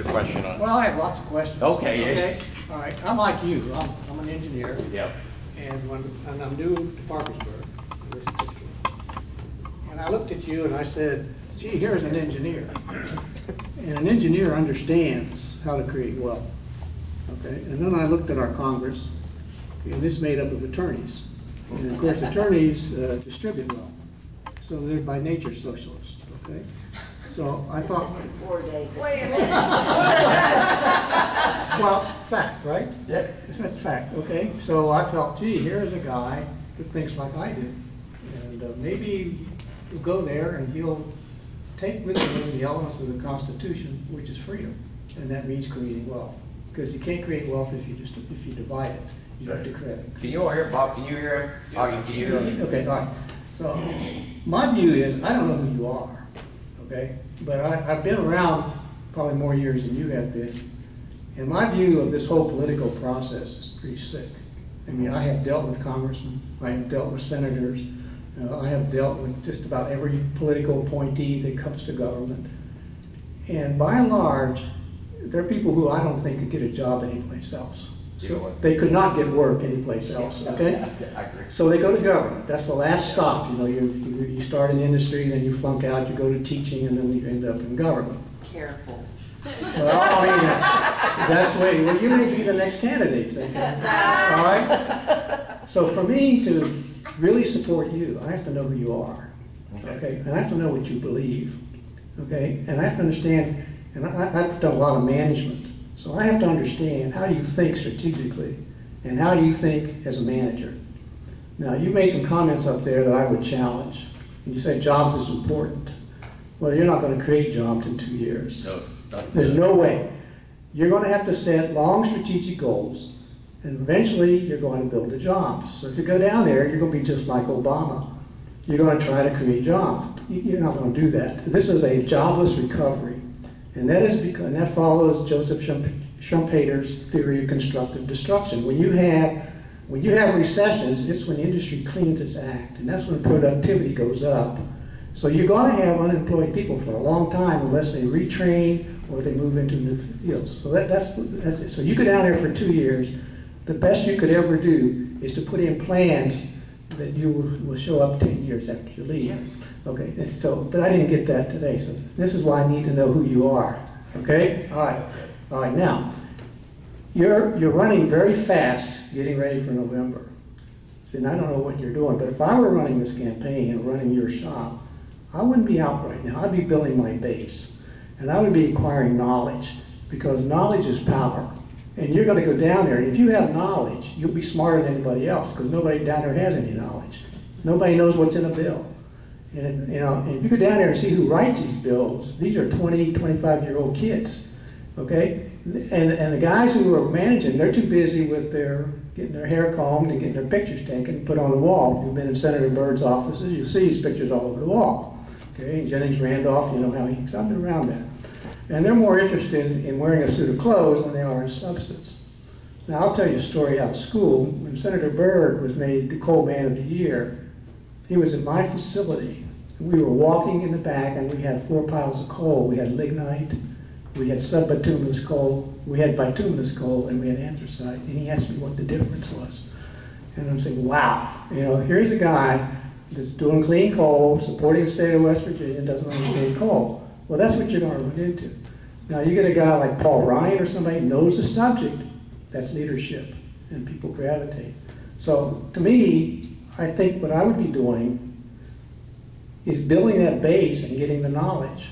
Question on. Well, I have lots of questions. Okay. All right. I'm like you. I'm an engineer. Yeah. And I'm new to Parkersburg, in this district. And I looked at you and I said, gee, here's an engineer. And an engineer understands how to create wealth. Okay. And then I looked at our Congress, and it's made up of attorneys. And of course, attorneys distribute wealth. So they're by nature socialists. Okay. So I thought, 4 days. Wait a minute. well, fact, right? Yeah. That's fact, okay? So I felt, gee, here's a guy that thinks like I do. And maybe he'll go there and he'll take with him the elements of the Constitution, which is freedom. And that means creating wealth. Because you can't create wealth if you divide it. You have to credit. Can you all hear Bob? Can you hear him? Bob, can you hear him? Okay, all right. So my view is, I don't know who you are, okay? But I've been around probably more years than you have been. And my view of this whole political process is pretty sick. I mean, I have dealt with congressmen, I have dealt with senators, I have dealt with just about every political appointee that comes to government. And by and large, there are people who I don't think could get a job anyplace else. So they could not get work anyplace else, okay? I agree. So they go to government. That's the last stop. You know, you start in industry, then you flunk out, you go to teaching, and then you end up in government. Careful. Well, I mean, that's the way. Well, you may be the next candidate. Okay? All right? So for me to really support you, I have to know who you are, okay? And I have to know what you believe, okay? And I have to understand, and I've done a lot of management, so I have to understand how you think strategically and how you think as a manager. Now, you made some comments up there that I would challenge. You say jobs is important. Well, you're not going to create jobs in 2 years. No, There's no way. You're going to have to set long strategic goals, and eventually you're going to build the jobs. So if you go down there, you're going to be just like Obama. You're going to try to create jobs. You're not going to do that. This is a jobless recovery, and that follows Joseph Schumpeter's theory of constructive destruction. When you have recessions, it's when industry cleans its act, and that's when productivity goes up. So you're going to have unemployed people for a long time unless they retrain or they move into new fields. So that's it. So you go down there for 2 years. The best you could ever do is to put in plans that you will show up 10 years after you leave. Yeah. Okay. And so, but I didn't get that today. So this is why I need to know who you are. Okay. All right. All right. Now, you're running very fast, getting ready for November. See, and I don't know what you're doing, but if I were running this campaign and running your shop, I wouldn't be out right now. I'd be building my base. And I would be acquiring knowledge, because knowledge is power. And you're going to go down there, and if you have knowledge, you'll be smarter than anybody else, because nobody down there has any knowledge. Nobody knows what's in a bill. And, you know, and you go down there and see who writes these bills. These are 20, 25-year-old kids, okay? And the guys who are managing, they're too busy with getting their hair combed and getting their pictures taken and put on the wall. If you've been in Senator Byrd's offices, you'll see his pictures all over the wall. Okay, and Jennings Randolph, you know how he's been around that. And they're more interested in wearing a suit of clothes than they are in substance. Now, I'll tell you a story out of school. When Senator Byrd was made the Coal Man of the Year, he was at my facility. We were walking in the back, and we had 4 piles of coal. We had lignite, we had subbituminous coal, we had bituminous coal, and we had anthracite. And he asked me what the difference was. And I'm saying, wow, you know, here's a guy that's doing clean coal, supporting the state of West Virginia, doesn't understand coal. Well, that's what you're going to run into. Now, you get a guy like Paul Ryan or somebody who knows the subject, that's leadership, and people gravitate. So, to me, I think what I would be doing is building that base and getting the knowledge.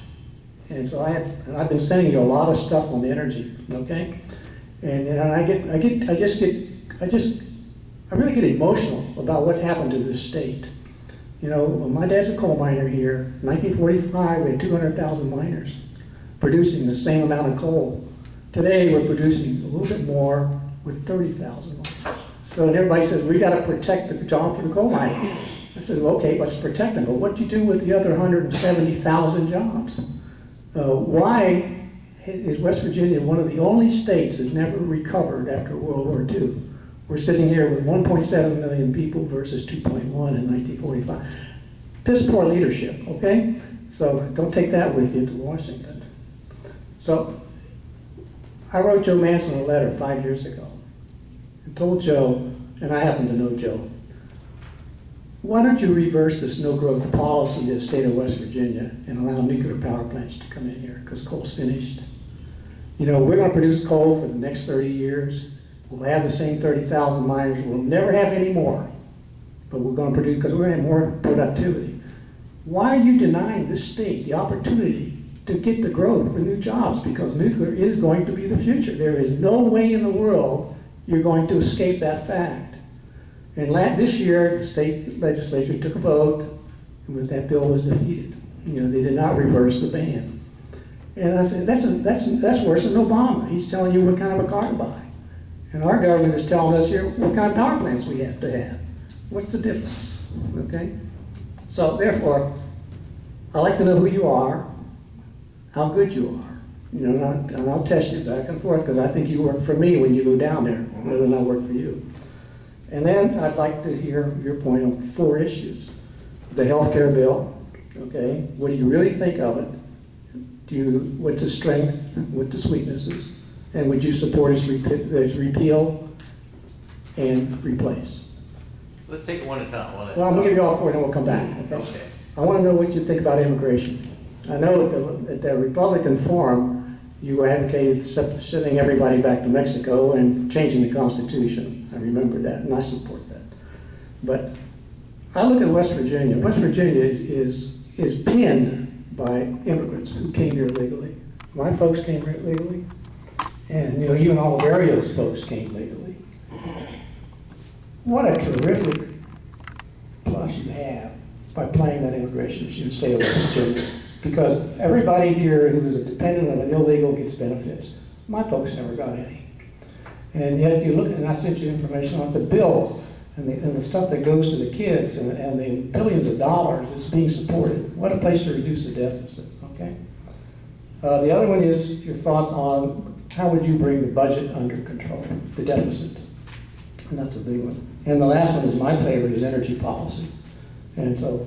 And so I've been sending you a lot of stuff on energy, okay? And I really get emotional about what happened to this state. You know, my dad's a coal miner here. In 1945, we had 200,000 miners producing the same amount of coal. Today, we're producing a little bit more with 30,000 miners. So everybody says, we got to protect the job for the coal miner. I said, well, okay, let's protect them. But what do you do with the other 170,000 jobs? Why is West Virginia one of the only states that never recovered after World War II? We're sitting here with 1.7 million people versus 2.1 in 1945. Piss poor leadership, okay? So don't take that with you to Washington. So I wrote Joe Manson a letter 5 years ago and told Joe, and I happen to know Joe, why don't you reverse this no-growth policy of the state of West Virginia and allow nuclear power plants to come in here, because coal's finished. You know, we're going to produce coal for the next 30 years. We'll have the same 30,000 miners. We'll never have any more. But we're going to produce, because we're going to have more productivity. Why are you denying this state the opportunity to get the growth for new jobs? Because nuclear is going to be the future. There is no way in the world you're going to escape that fact. And this year, the state legislature took a vote, and that bill was defeated. You know, they did not reverse the ban. And I said, that's worse than Obama. He's telling you what kind of a car to buy. And our government is telling us here what kind of power plants we have to have. What's the difference, okay? So therefore, I like to know who you are, how good you are. You know, and I'll test you back and forth, because I think you work for me when you go down there, rather than I work for you. And then I'd like to hear your point on 4 issues. The health care bill, okay? What do you really think of it? What's the strength, what's the weaknesses? And would you support its repeal and replace? Let's take it one at a time. Well, I'm going to give you all 4 and then we'll come back. Okay? Okay. I want to know what you think about immigration. I know at the Republican Forum, you advocated sending everybody back to Mexico and changing the Constitution. I remember that, and I support that. But I look at West Virginia. West Virginia is pinned by immigrants who came here legally. My folks came here legally, and you know, even all of Ario's folks came legally. What a terrific plus you have by playing that immigration issue and stay away from Virginia. Because everybody here who is a dependent of an illegal gets benefits. My folks never got any. And yet you look at, and I sent you information on the bills and the stuff that goes to the kids and the billions of dollars that's being supported. What a place to reduce the deficit, okay? The other one is your thoughts on how would you bring the budget under control, the deficit. And that's a big one. And the last one is my favorite, is energy policy. And so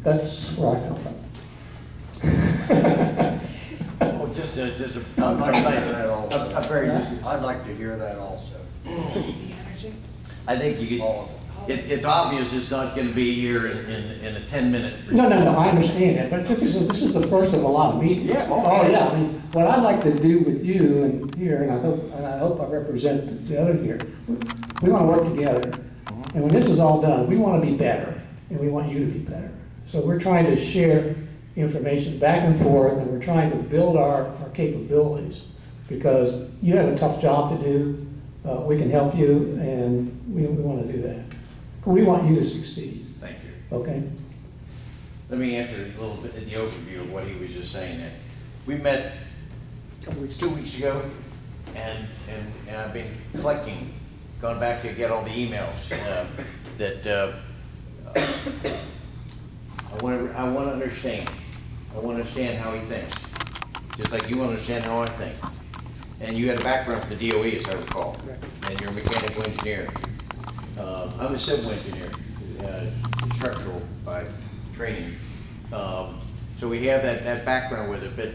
that's where I come from. Well, I'd like to hear that also. I'd I'd like to hear that also. I think you could, it's obvious it's not going to be here in a 10-minute. No, I understand that, but this is the first of a lot of meetings. Yeah. Oh, yeah. I mean, what I'd like to do with you and here, and I hope I represent the other here, we want to work together. And when this is all done, we want to be better, and we want you to be better. So we're trying to share information back and forth, and we're trying to build our capabilities, because you have a tough job to do. We can help you, and we want to do that. We want you to succeed. Thank you. Okay? Let me answer a little bit in the overview of what he was just saying there. We met 2 weeks ago, and I've been collecting, gone back to get all the emails that I want to understand. I want to understand how he thinks, just like you understand how I think. And you had a background from the DOE, as I recall, and you're a mechanical engineer. I'm a civil engineer, structural by training. So we have that background with it, but